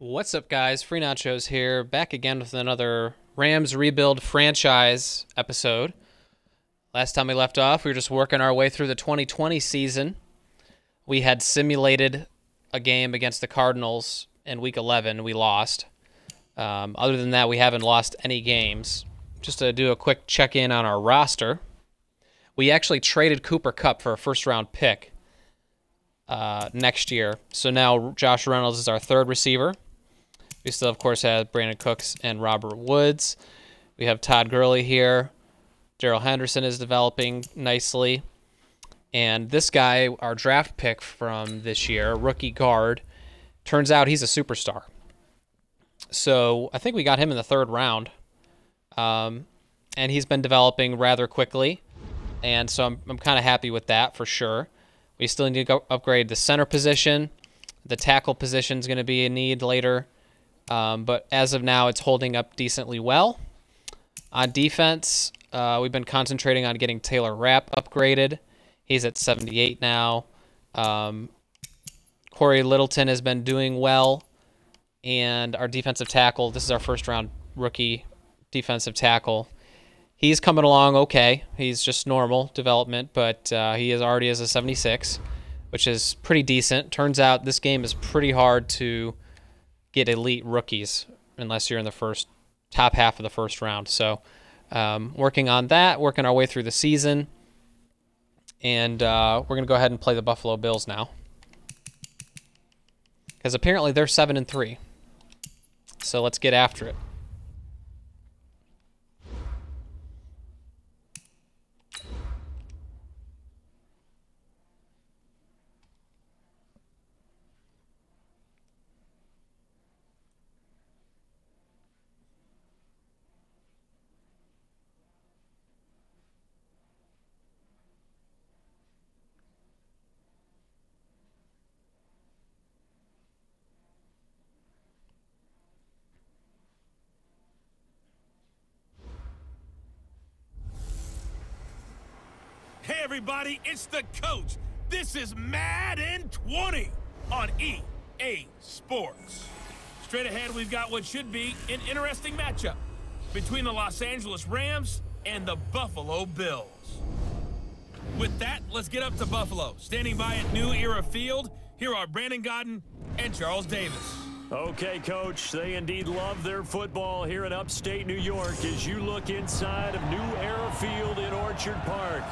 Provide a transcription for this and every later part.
What's up, guys? Free Nachos here, back again with another Rams Rebuild franchise episode. Last time we left off, we were just working our way through the 2020 season. We had simulated a game against the Cardinals in Week 11. We lost. Other than that, we haven't lost any games. Just to do a quick check-in on our roster, we actually traded Cooper Kupp for a first-round pick next year. So now Josh Reynolds is our third receiver. We still, of course, have Brandon Cooks and Robert Woods. We have Todd Gurley here. Darrell Henderson is developing nicely. And this guy, our draft pick from this year, rookie guard, turns out he's a superstar. So I think we got him in the third round. And he's been developing rather quickly. And so I'm kind of happy with that for sure. We still need to go upgrade the center position. The tackle position is going to be a need later. But as of now, it's holding up decently well. On defense, we've been concentrating on getting Taylor Rapp upgraded. He's at 78 now. Corey Littleton has been doing well. And our defensive tackle, this is our first-round rookie defensive tackle. He's coming along okay. He's just normal development, but he is already as a 76, which is pretty decent. Turns out this game is pretty hard to get elite rookies unless you're in the top half of the first round. So working on that, working our way through the season. And we're going to go ahead and play the Buffalo Bills now, because apparently they're 7-3. So let's get after it. Hey everybody, it's the coach. This is Madden 20 on EA Sports. Straight ahead, we've got what should be an interesting matchup between the Los Angeles Rams and the Buffalo Bills. With that, let's get up to Buffalo. Standing by at New Era Field, here are Brandon Gaudin and Charles Davis. Okay, Coach, they indeed love their football here in upstate New York as you look inside of New Era Field in Orchard Park.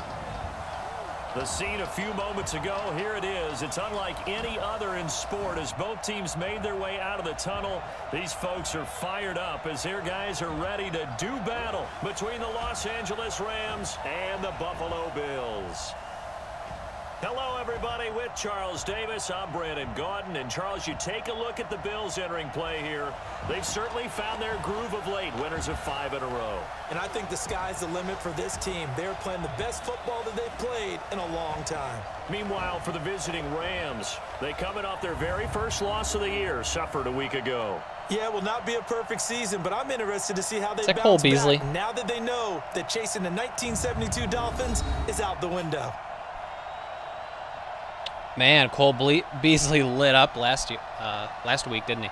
The scene a few moments ago, here it is. It's unlike any other in sport as both teams made their way out of the tunnel. These folks are fired up as their guys are ready to do battle between the Los Angeles Rams and the Buffalo Bills. Hello, everybody. With Charles Davis, I'm Brandon Gaudin. And, Charles, you take a look at the Bills entering play here. They've certainly found their groove of late, winners of 5 in a row. And I think the sky's the limit for this team. They're playing the best football that they've played in a long time. Meanwhile, for the visiting Rams, they coming off their very first loss of the year, suffered a week ago. Yeah, it will not be a perfect season, but I'm interested to see how they Cole bounce Beasley back now that they know that chasing the 1972 Dolphins is out the window. Man, Cole Beasley lit up last week, didn't he?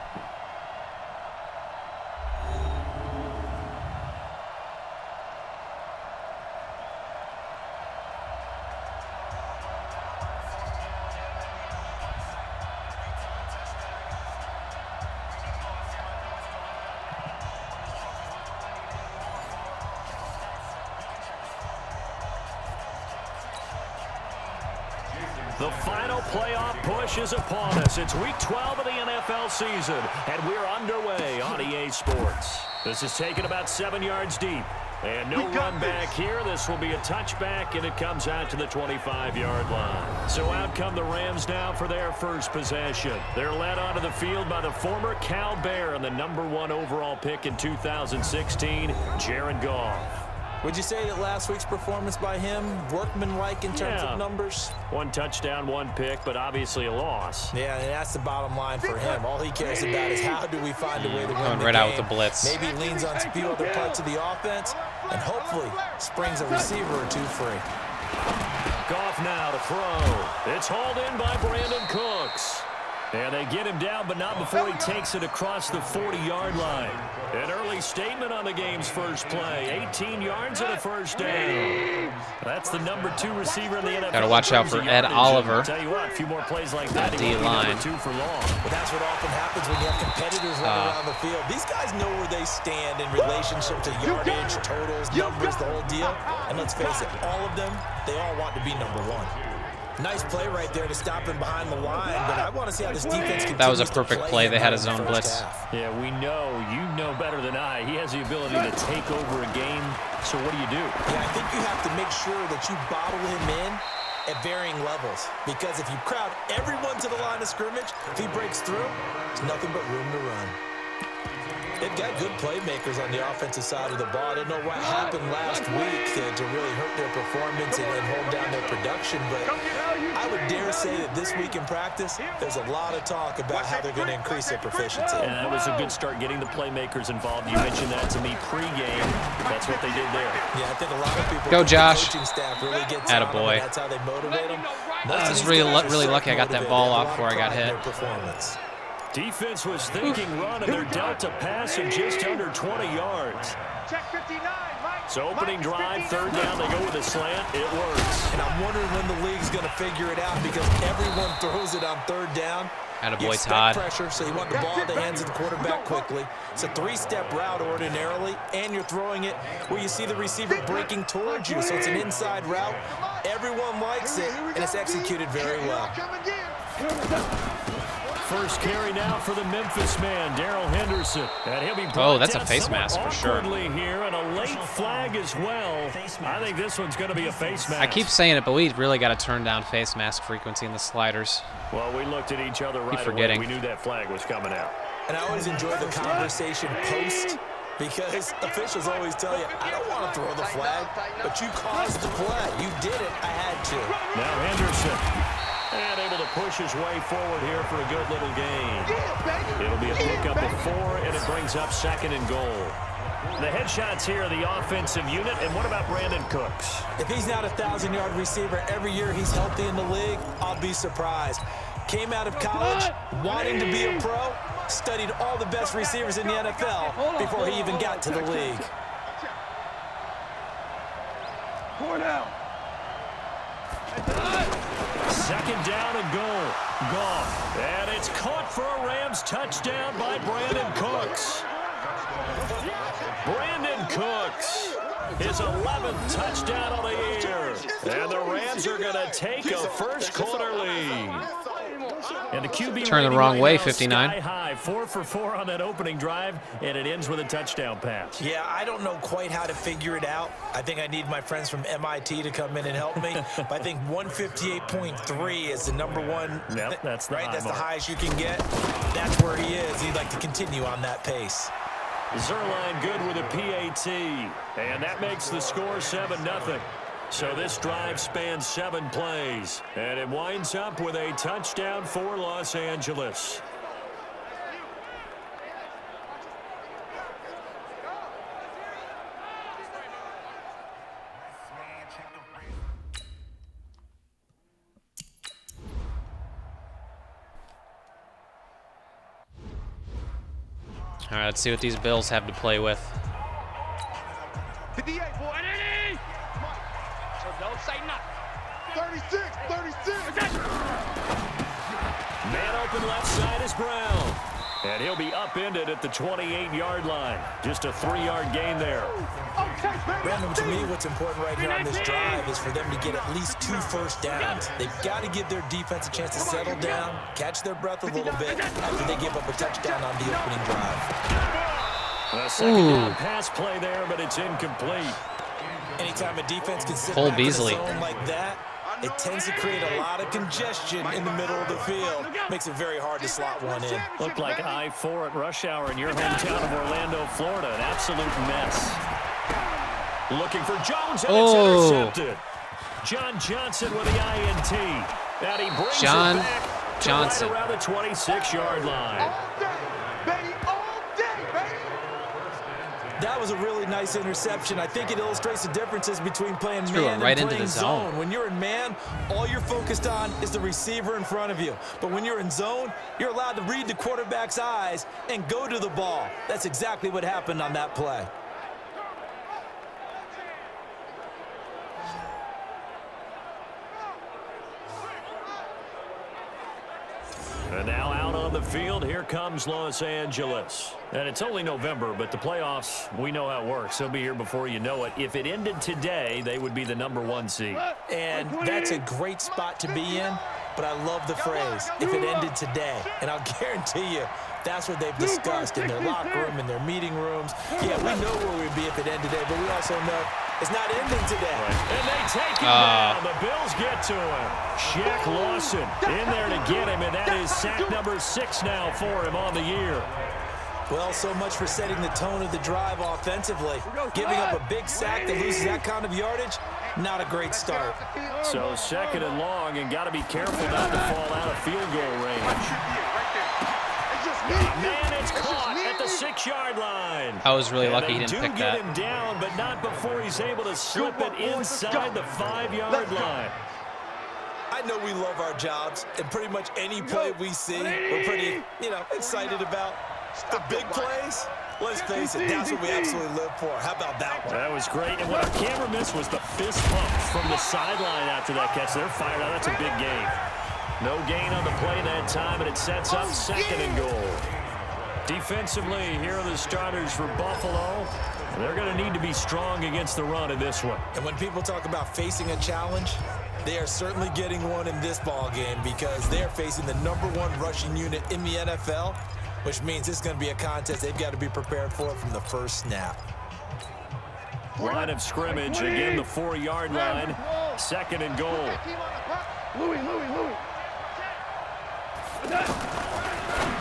The final playoff push is upon us. It's Week 12 of the NFL season, and we're underway on EA Sports. This is taken about 7 yards deep, and no run back here. This will be a touchback, and it comes out to the 25-yard line. So out come the Rams now for their first possession. They're led onto the field by the former Cal Bear and the #1 overall pick in 2016, Jared Goff. Would you say that last week's performance by him, workmanlike in terms of numbers? 1 touchdown, 1 pick, but obviously a loss. Yeah, and that's the bottom line for him. All he cares about is how do we find a way to win Going the right game. out with the blitz. Maybe leans on a few other parts of the offense, and hopefully springs a receiver or two free. Goff now to throw. It's hauled in by Brandon Cooks. And they get him down, but not before he takes it across the 40-yard line. An early statement on the game's first play. 18 yards and a first down. That's the number 2 receiver in the NFL. Got to watch out for Ed Oliver. Tell you what, a few more plays like that, D-line. 2 for long. Well, that's what often happens when you have competitors running around the field. These guys know where they stand in relationship to yardage, totals, numbers, the whole deal. And let's face it, all of them, they all want to be number 1. Nice play right there to stop him behind the line, but I want to see how this defense continues. That was a perfect play. They had a zone blitz. Yeah, we know. You know better than I. He has the ability to take over a game. So what do you do? Yeah, I think you have to make sure that you bottle him in at varying levels. Because if you crowd everyone to the line of scrimmage, if he breaks through, there's nothing but room to run. They've got good playmakers on the offensive side of the ball. I don't know what happened last week to really hurt their performance and hold down their production, but I would dare say that this week in practice, there's a lot of talk about how they're going to increase their proficiency. And that was a good start getting the playmakers involved. You mentioned that to me pregame. That's what they did there. Yeah, I think a lot of people go Josh. The coaching staff really gets attaboy. That's how they motivate them. I was really lucky I got that ball off before I got hit. Defense was thinking run, and they're dealt a pass of just under 20 yards. So opening drive, 3rd down, they go with a slant. It works. And I'm wondering when the league's going to figure it out because everyone throws it on 3rd down. Attaboy, Todd. Pressure, so you want the ball in the hands of the quarterback quickly. It's a 3-step route ordinarily, and you're throwing it where you see the receiver breaking towards you. So it's an inside route. Everyone likes it, and it's executed very well. First carry now for the Memphis man, Darrell Henderson. And he'll be brought that's a down face mask for sure. Here, and a late flag as well. I think this one's going to be a face mask. I keep saying it, but we really got to turn down face mask frequency in the sliders. Well, we looked at each other right away. We knew that flag was coming out. And I always enjoy the conversation post because officials always tell you, I don't want to throw the flag, but you caused the play. You did it. I had to. Now Henderson. And able to push his way forward here for a good little gain. It'll be a pickup of 4, and it brings up 2nd and goal. The headshots here are the offensive unit, and what about Brandon Cooks? If he's not a 1,000-yard receiver every year he's healthy in the league, I'll be surprised. Came out of college wanting to be a pro, studied all the best receivers in the NFL before he even got to the league. 4 down. 2nd down and goal. Gone. And it's caught for a Rams touchdown by Brandon Cooks. Brandon Cooks, his 11th touchdown of the year. And the Rams are going to take a first-quarter lead. And the QB turn the wrong way, 59. Sky high, 4 for 4 on that opening drive, and it ends with a touchdown pass. Yeah, I don't know quite how to figure it out. I think I need my friends from MIT to come in and help me. But I think 158.3 is the number 1. Yep, that's the right. That's mark. the highest you can get. That's where he is. He'd like to continue on that pace. Zerline good with a PAT, and that makes the score 7-0. So this drive spans 7 plays, and it winds up with a touchdown for Los Angeles. All right, let's see what these Bills have to play with. 58, boy. So don't say nothing. 36. Man open left side is Brown. And he'll be upended at the 28-yard line. Just a 3-yard gain there. Brandon, to me, what's important right here on this drive is for them to get at least 2 first downs. They've got to give their defense a chance to settle down, catch their breath a little bit after they give up a touchdown on the opening drive. A second down pass play there, but it's incomplete. Anytime a defense can sit Cole back in a Beasley. zone like that, it tends to create a lot of congestion in the middle of the field. Makes it very hard to slot one in. Looked like I-4 at rush hour in your hometown of Orlando, Florida. An absolute mess. Looking for Jones, and it's intercepted. John Johnson with the INT. And he brings it back to right around the 26-yard line. That was a really nice interception. I think it illustrates the differences between playing man right and into playing the zone. When you're in man, all you're focused on is the receiver in front of you. But when you're in zone, you're allowed to read the quarterback's eyes and go to the ball. That's exactly what happened on that play. And now out on the field, here comes Los Angeles. And it's only November, but the playoffs, we know how it works. They'll be here before you know it. If it ended today, they would be the #1 seed. And that's a great spot to be in, but I love the phrase, if it ended today. And I'll guarantee you, that's what they've discussed in their locker room, in their meeting rooms. Yeah, we know where we'd be if it ended today, but we also know it's not ending today. And they take him down. The Bills get to him. Shaq Lawson in there to get him, and that is sack number 6 now for him on the year. Well, so much for setting the tone of the drive offensively. Giving up a big sack that loses that kind of yardage, not a great start. So 2nd and long, and got to be careful not to fall out of field goal range. Man, it's caught at the 6-yard line. I was really lucky he didn't pick that. They do get him down, but not before he's able to slip it inside the 5-yard line. I know we love our jobs, and pretty much any play we see, we're pretty, excited about. The big plays, let's face it, that's what we absolutely live for. How about that one? That was great, and what our camera missed was the fist pump from the sideline after that catch. They're fired out. That's a big gain. No gain on the play that time, and it sets up 2nd and goal. Defensively, here are the starters for Buffalo. They're going to need to be strong against the run in this one. And when people talk about facing a challenge, they are certainly getting one in this ball game because they are facing the #1 rushing unit in the NFL, which means it's going to be a contest they've got to be prepared for from the first snap. Line of scrimmage, again the 4-yard line, 2nd and goal.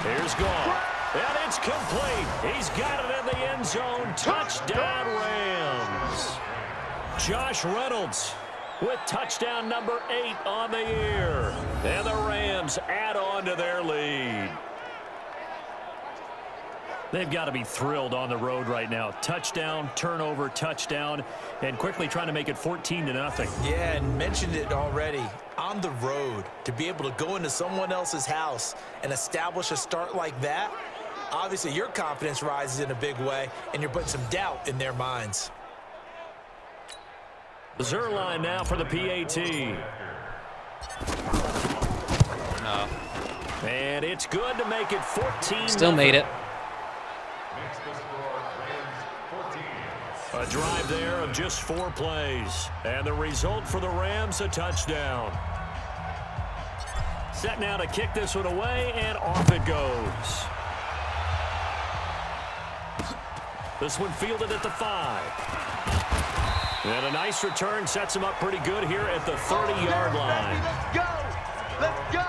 Here's Gone. And it's complete. He's got it in the end zone. Touchdown, Rams. Josh Reynolds with touchdown number 8 on the year. And the Rams add on to their lead. They've got to be thrilled on the road right now. Touchdown, turnover, touchdown, and quickly trying to make it 14-0. Yeah, and mentioned it already. On the road, to be able to go into someone else's house and establish a start like that, obviously your confidence rises in a big way, and you're putting some doubt in their minds. Zerline now for the PAT. No. And it's good to make it 14. Still made it. A drive there of just 4 plays. And the result for the Rams, a touchdown. Set now to kick this one away, and off it goes. This one fielded at the 5. And a nice return sets him up pretty good here at the 30-yard line. Let's go! Let's go!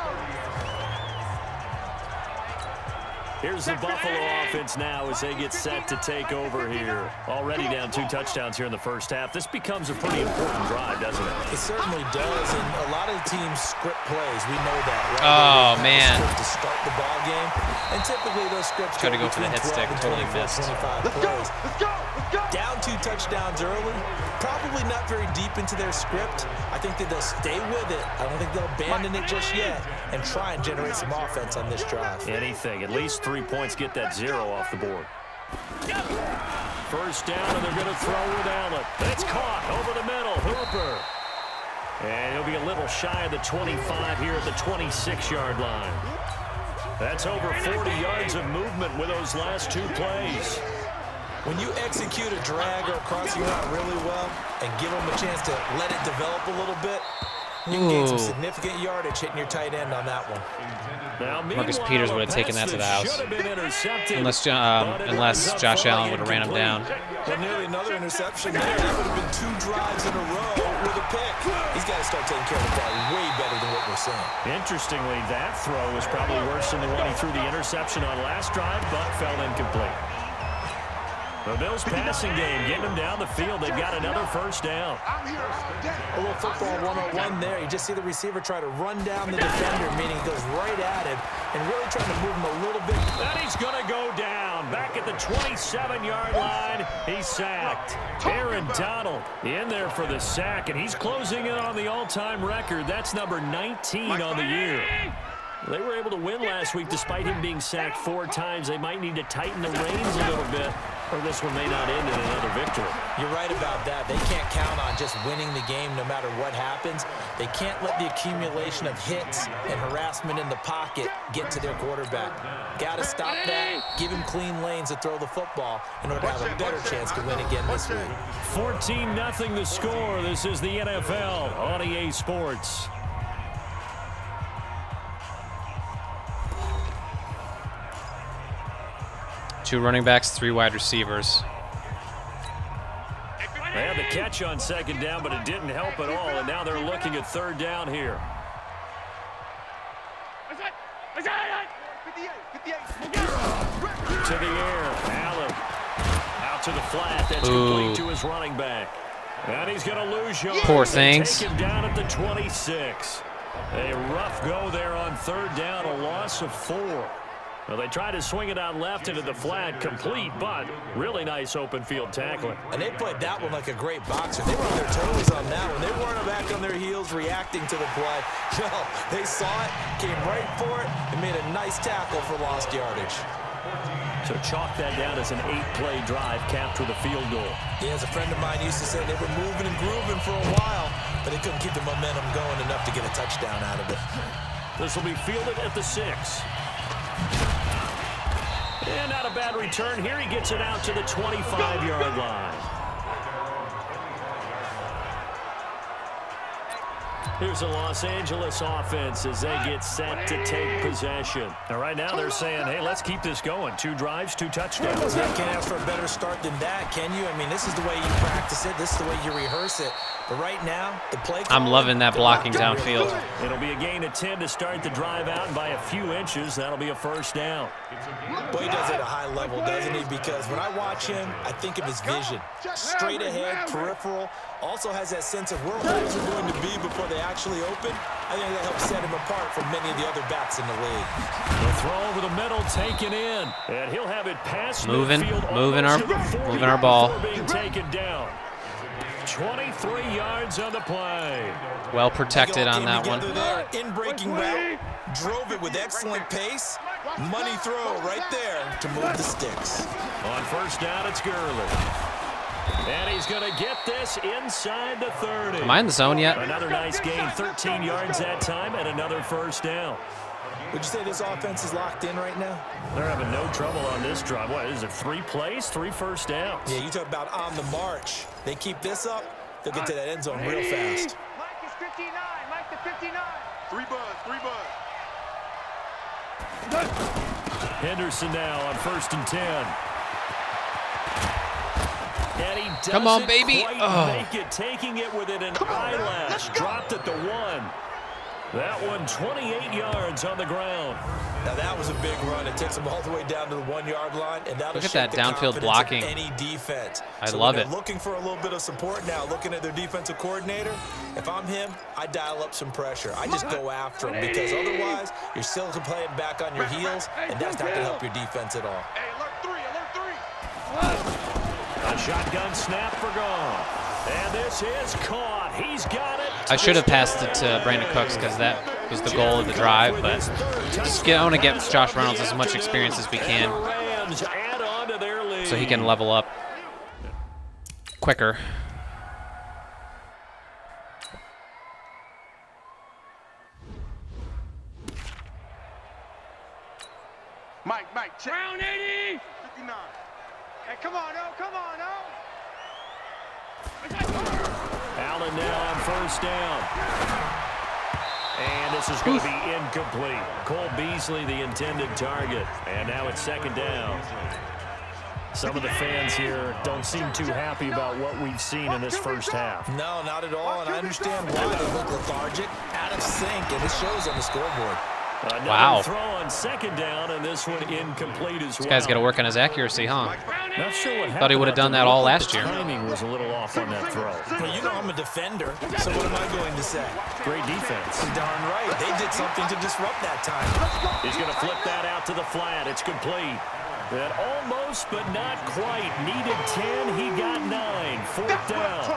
Here's the Buffalo offense now as they get set to take over here. Already down 2 touchdowns here in the first half. This becomes a pretty important drive, doesn't it? It certainly does, and a lot of the teams script plays. We know that, right? Oh, man. To start the ball game, and typically those scripts Tried to go for the hit stick, totally missed. 25 Let's go! Let's go! Let's go! Down 2 touchdowns early, probably not very deep into their script. I think that they'll stay with it. I don't think they'll abandon it just yet and try and generate some offense on this drive. Anything, at least 3 points, get that 0 off the board. First down, and they're going to throw with Allen. It's caught over the middle. Hooper. And he'll be a little shy of the 25 here at the 26-yard line. That's over 40 yards of movement with those last 2 plays. When you execute a drag or a crossing route really well and give them a chance to let it develop a little bit, you can gain some significant yardage hitting your tight end on that one. Now, Marcus Peters would have taken that to the house. Unless Josh Allen would have ran him down. Well, nearly another interception there. That would have been 2 drives in a row with a pick. He's got to start taking care of the ball way better than what we're seeing. Interestingly, that throw was probably worse than the one he threw the interception on last drive, but fell incomplete. The Bills passing game, getting them down the field. They've got another first down. A little football 101 there. You just see the receiver try to run down the defender, meaning he goes right at him and really trying to move him a little bit. And he's going to go down. down. Back at the 27-yard line. He's sacked. Aaron Donald in there for the sack, and he's closing in on the all-time record. That's number 19 on the year. They were able to win last week despite him being sacked 4 times. They might need to tighten the reins a little bit, or this one may not end in another victory. You're right about that. They can't count on just winning the game no matter what happens. They can't let the accumulation of hits and harassment in the pocket get to their quarterback. Got to stop that. Give him clean lanes to throw the football in order to have a better chance to win again this week. 14-0 the score. This is the NFL on EA Sports. Two running backs, 3 wide receivers. They had the catch on second down, but it didn't help at all, and now they're looking at third down here. To the air, Allen. Out to the flat, that's complete to his running back. And he's going to lose yards. Poor things. Take him down at the 26. A rough go there on third down, a loss of 4. Well, they tried to swing it out left into the flat, complete, but really nice open field tackling. And they played that one like a great boxer. They were on their toes on that one. They weren't back on their heels reacting to the play. No, they saw it, came right for it, and made a nice tackle for lost yardage. So chalk that down as an 8-play drive capped with a field goal. Yeah, as a friend of mine used to say, they were moving and grooving for a while, but they couldn't keep the momentum going enough to get a touchdown out of it. This will be fielded at the 6. And not a bad return. Here he gets it out to the 25-yard line. Here's the Los Angeles offense as they get set to take possession. Now, right now they're saying, hey, let's keep this going. 2 drives, 2 touchdowns. You can't ask for a better start than that, can you? I mean, this is the way you practice it. This is the way you rehearse it. But right now, the play call, I'm loving that blocking downfield. It'll be a gain of 10 to start the drive out, and by a few inches, that'll be a first down. Boy, he does it at a high level, doesn't he? Because when I watch him, I think of his vision. Straight ahead, peripheral. Also has that sense of where holes are going to be before they actually open. I think that helps set him apart from many of the other backs in the league. The throw over the middle taken in, and he'll have it past midfield, moving our ball. Being taken down. 23 yards on the play. Well protected on that one. In breaking route, drove it with excellent pace. Money throw right there to move the sticks. On first down, it's Gurley. And he's going to get this inside the 30. Am I in the zone yet? Another nice gain, 13 yards that time, and another first down. Would you say this offense is locked in right now? They're having no trouble on this drive. What is it, 3 plays, 3 first downs? Yeah, you talk about on the march. They keep this up, they'll get to that end zone real fast. Mike is 59. Mike the 59. 3 buzz. Henderson now on first and 10. And he doesn't Come on, baby. quite make it, taking it within an eyelash. Dropped at the 1. That one 28 yards on the ground. Now that was a big run. It takes them all the way down to the 1-yard line, and that'll Look at shake that the downfield confidence blocking. of any defense. I love it. Looking for a little bit of support now, looking at their defensive coordinator. If I'm him, I dial up some pressure. I just go after him because otherwise you're still playing back on your heels, and that's not going to help your defense at all. Hey, alert 3. A shotgun snap for Goff. And this is caught. He's got it. I should have passed it to Brandon Cooks because that was the goal of the drive, but I want to get Josh Reynolds as much experience as we can so he can level up quicker. Mike, check. Round 80. 59. Hey, come on, no. Allen now on first down. And this is going to be incomplete. Cole Beasley, the intended target. And now it's second down. Some of the fans here don't seem too happy about what we've seen in this first half. No, not at all, and I understand why. They look lethargic, out of sync, and it shows on the scoreboard. Another Wow. throw on second down, and this one incomplete as well. This guy's got to work on his accuracy, huh? Not sure what happened. Thought he would have done that all last year. The timing was a little off on that throw. Well, you know I'm a defender, so what am I going to say? Great defense. Darn right. They did something to disrupt that time. He's going to flip that out to the flat. It's complete. That almost, but not quite. Needed 10, he got 9. Fourth down.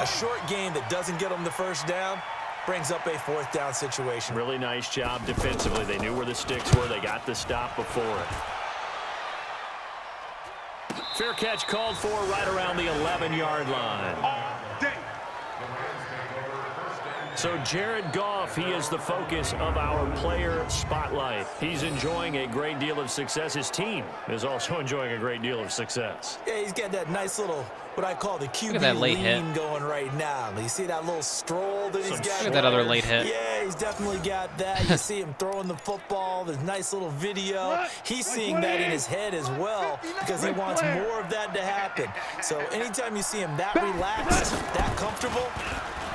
A short game that doesn't get them the first down brings up a fourth down situation. Really nice job defensively. They knew where the sticks were. They got the stop before it. Fair catch called for right around the 11-yard line. So Jared Goff, he is the focus of our player spotlight. He's enjoying a great deal of success. His team is also enjoying a great deal of success. Yeah, he's got that nice little, what I call the QB that late lean hit. going right now. You see that little stroll that he's got? Look at that other late hit. Yeah, he's definitely got that. You see him throwing the football, this nice little video. He's seeing that in his head as well because he wants more of that to happen. So anytime you see him that relaxed, that comfortable,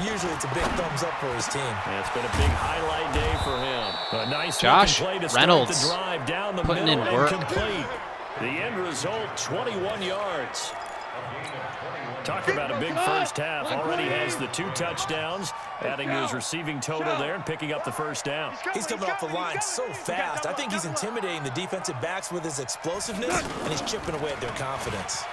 usually it's a big thumbs up for his team. Yeah, it's been a big highlight day for him. A nice Josh play to Reynolds start the drive down the putting middle in work. and complete. The end result, 21 yards. Talk about a big first half. Already has the 2 touchdowns, adding to his receiving total there and picking up the first down. He's coming off the line so fast. I think he's intimidating the defensive backs with his explosiveness, and he's chipping away at their confidence.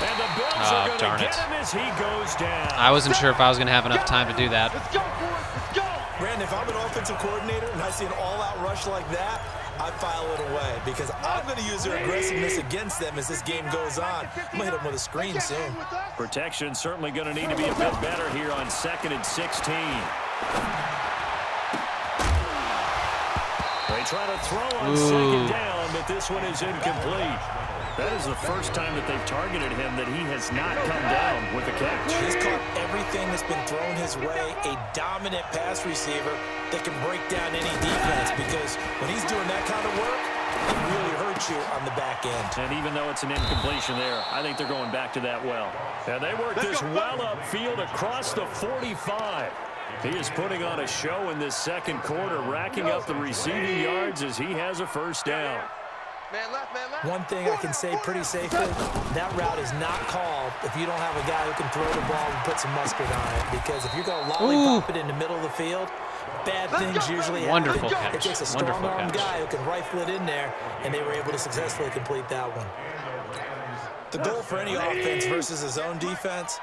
And the Bills are going to get him as he goes down. I wasn't sure if I was going to have enough time to do that. Let's go, boys. Let's go. Brandon, if I'm an offensive coordinator and I see an all-out rush like that, I file it away because I'm going to use their aggressiveness against them as this game goes on. I'm going to hit them with a screen soon. Protection certainly going to need to be a bit better here on 2nd and 16. They try to throw on 2nd down, but this one is incomplete. That is the first time that they've targeted him that he has not come down with a catch. He's caught everything that's been thrown his way, a dominant pass receiver that can break down any defense because when he's doing that kind of work, it really hurts you on the back end. And even though it's an incompletion there, I think they're going back to that well. And they work this well upfield across the 45. He is putting on a show in this second quarter, racking up the receiving yards as he has a first down. Man left, man left. One thing I can say pretty safely, that route is not called if you don't have a guy who can throw the ball and put some mustard on it. Because if you're going to lollipop it in the middle of the field, bad things usually happen. Wonderful catch. It takes a strong-arm guy who can rifle it in there, and they were able to successfully complete that one. The goal for any offense versus his own defense,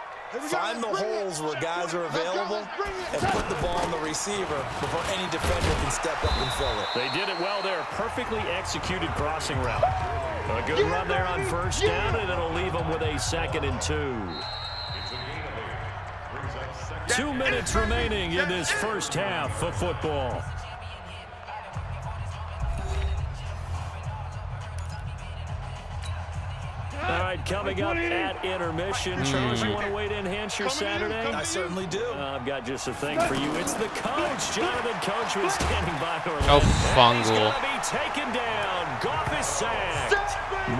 find the holes where guys are available and put the ball on the receiver before any defender can step up and fill it. They did it well there. Perfectly executed crossing route. A good run there on first down, and it'll leave them with a 2nd and 2. 2 minutes remaining in this first half of football. All right, coming up at intermission. Charles, you want to wait to enhance your Saturday? I certainly do. I've got just a thing for you. It's the coach. Jonathan Coach was standing by. Oh, He's fungal. going to be taken down. Goff is sacked.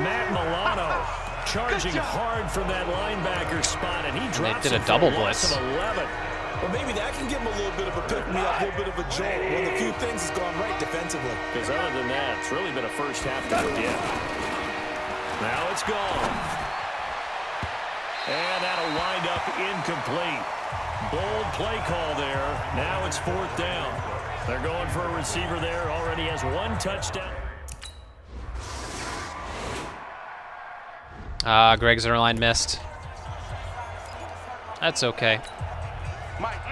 Matt Milano charging hard from that linebacker spot, and he drops They did a him for double loss blitz. of 11. Well, maybe that can give him a little bit of a pick-me-up, a little bit of a jolt. One of the few things has gone right defensively. Because other than that, it's really been a first half to forget. Now it's gone. And that'll wind up incomplete. Bold play call there. Now it's 4th down. They're going for a receiver there. Already has 1 touchdown. Greg Zerline missed. That's okay.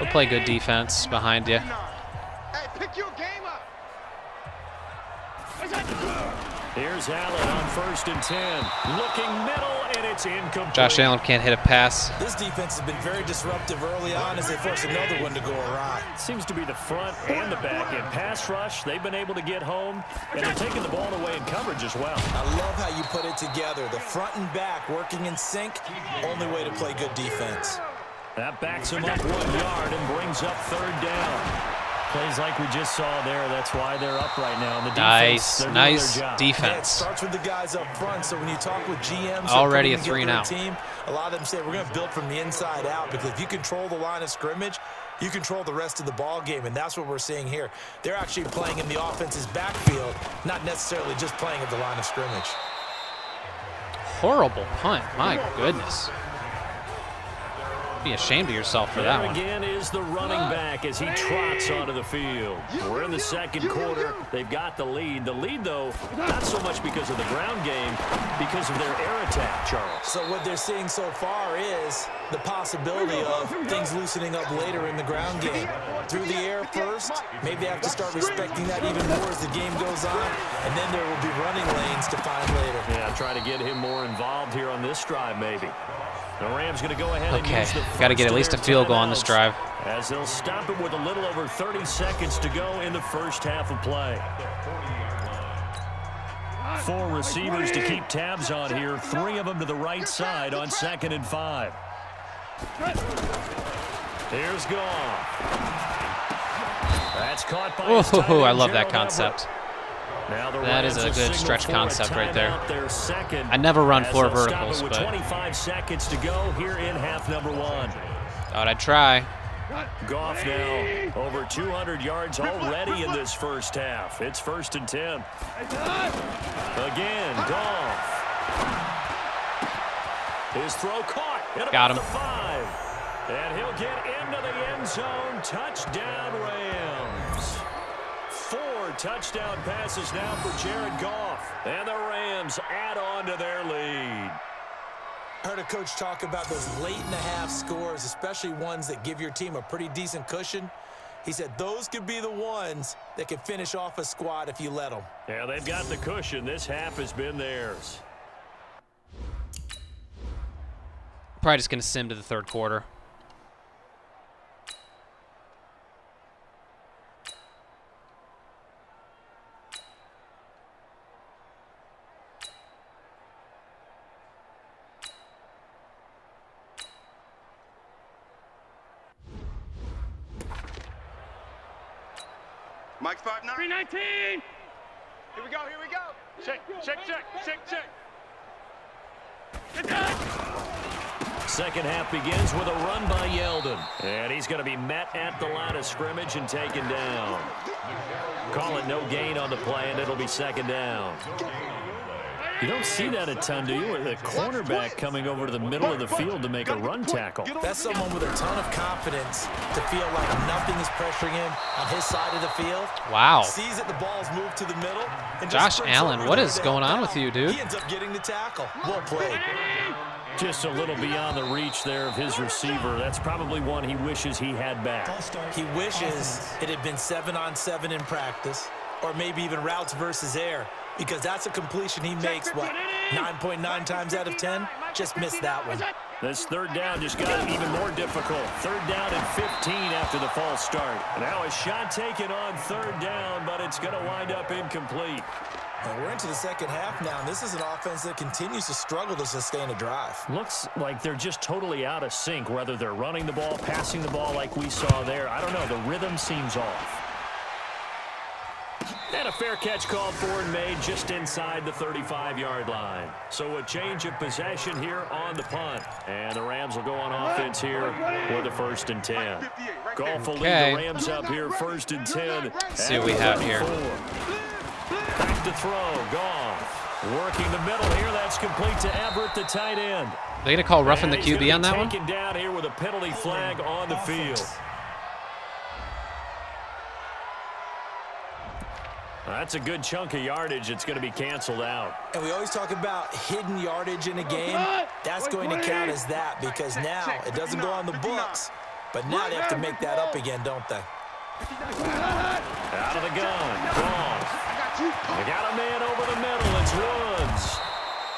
We'll play good defense behind you. Hey, pick your game up. Here's Allen on 1st and 10. Looking middle, and it's incomplete. Josh Allen can't hit a pass. This defense has been very disruptive early on as they force another one to go awry. Seems to be the front and the back end. Pass rush, they've been able to get home, and they're taking the ball away in coverage as well. I love how you put it together. The front and back working in sync, only way to play good defense. That backs him up 1 yard and brings up 3rd down. Plays like we just saw there. That's why they're up right now. And the defense, Nice their job. Yeah, it defense. starts with the guys up front, so when you talk with GMs Already a a 3 now. team, a lot of them say we're going to build from the inside out because if you control the line of scrimmage, you control the rest of the ball game, and that's what we're seeing here. They're actually playing in the offense's backfield, not necessarily just playing at the line of scrimmage. Horrible punt. My goodness. Be ashamed of yourself for that There one. again is the running back as he trots onto the field. We're in the second quarter. They've got the lead. The lead, though, not so much because of the ground game, because of their air attack, Charles. So what they're seeing so far is the possibility of things loosening up later in the ground game. Through the air first, maybe they have to start respecting that even more as the game goes on, and then there will be running lanes to find later. Yeah, try to get him more involved here on this drive, maybe. The Rams going to go ahead and use the got to get at least a field goal on this drive. As they'll stop it with a little over 30 seconds to go in the first half of play. 4 receivers to keep tabs on here. 3 of them to the right side on 2nd and 5. Here's Goff. That's caught by his tight end, I love that Gerald concept. Now the That is Rams a will good signal stretch for a concept right there. timeout, their second, I never run as 4 they'll stop verticals, it with but 25 seconds to go here in half number 1. thought I'd try. Goff now over 200 yards already in this first half. It's 1st and 10. Again, Goff. His throw caught. Got him. The 5. And he'll get into the end zone. Touchdown, Rams. 4 touchdown passes now for Jared Goff. And the Rams add on to their lead. I heard a coach talk about those late-in-the-half scores, especially ones that give your team a pretty decent cushion. He said those could be the ones that can finish off a squad if you let them. Yeah, they've got the cushion. This half has been theirs. Probably just going to sim to the 3rd quarter. Mike's 5'9". 319. Here we go. Here we go. Check. Second half begins with a run by Yeldon. And he's going to be met at the line of scrimmage and taken down. Call it no gain on the play, and it'll be 2nd down. You don't see that a ton, do you? With a cornerback coming over to the middle of the field to make a run tackle. That's someone with a ton of confidence to feel like nothing is pressuring him on his side of the field. Wow. Sees that the ball's moved to the middle. And Josh sprints Allen, over what there is to going help on with out. you, dude? He ends up getting the tackle. Well played. Just a little beyond the reach there of his receiver. That's probably one he wishes he had back. He wishes it had been 7-on-7 in practice, or maybe even routes versus air, because that's a completion he makes, what, 9.9 times out of 10? Just missed that one. This 3rd down just got even more difficult. 3rd down and 15 after the false start. Now a shot taken on 3rd down, but it's going to wind up incomplete. And we're into the second half now, and this is an offense that continues to struggle to sustain a drive. Looks like they're just totally out of sync, whether they're running the ball, passing the ball like we saw there. I don't know. The rhythm seems off. And a fair catch called for and made just inside the 35-yard line. So a change of possession here on the punt. And the Rams will go on offense here with a 1st and 10. Goff will lead the Rams up here 1st and 10. Let's see what we have here. Back to throw. Goff working the middle here. That's complete to Everett, the tight end. They going to call roughing the And he's QB gonna on be that one? taken down here with a penalty flag on the field. That's a good chunk of yardage. It's going to be canceled out. And we always talk about hidden yardage in a game. That's going to count as that, because now it doesn't go on the books, but now they have to make that up again, don't they? Out of the gun. Goff. They got a man over the middle. It's Woods.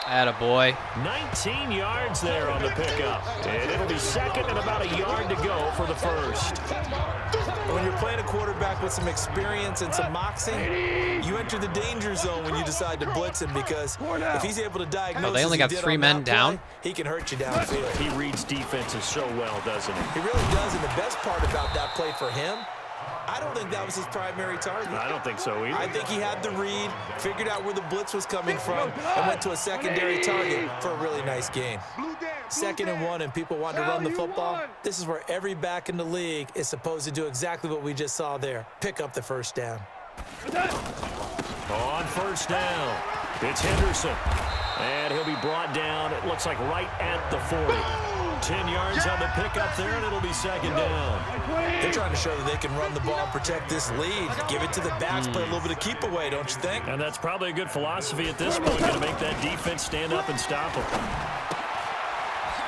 Attaboy. 19 yards there on the pickup. And it'll be 2nd and about a yard to go for the 1st. When you're playing a quarterback with some experience and some moxie, you enter the danger zone when you decide to blitz him, because if he's able to diagnose, they only got 3 men down. He can hurt you downfield. He reads defenses so well, doesn't he? He really does, and the best part about that play for him, I don't think that was his primary target. I don't think so either. I think he had the read, figured out where the blitz was coming from, and went to a secondary target for a really nice game. 2nd and 1, and people want to run the football. This is where every back in the league is supposed to do exactly what we just saw there. Pick up the 1st down. On 1st down, it's Henderson. And he'll be brought down, it looks like right at the 40. 10 yards on the pickup there, and it'll be second down. They're trying to show that they can run the ball and protect this lead. Give it to the backs, play a little bit of keep away, don't you think? And that's probably a good philosophy at this point, to make that defense stand up and stop them.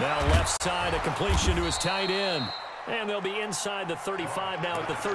Now left side, a completion to his tight end. And they'll be inside the 35 now at the 30.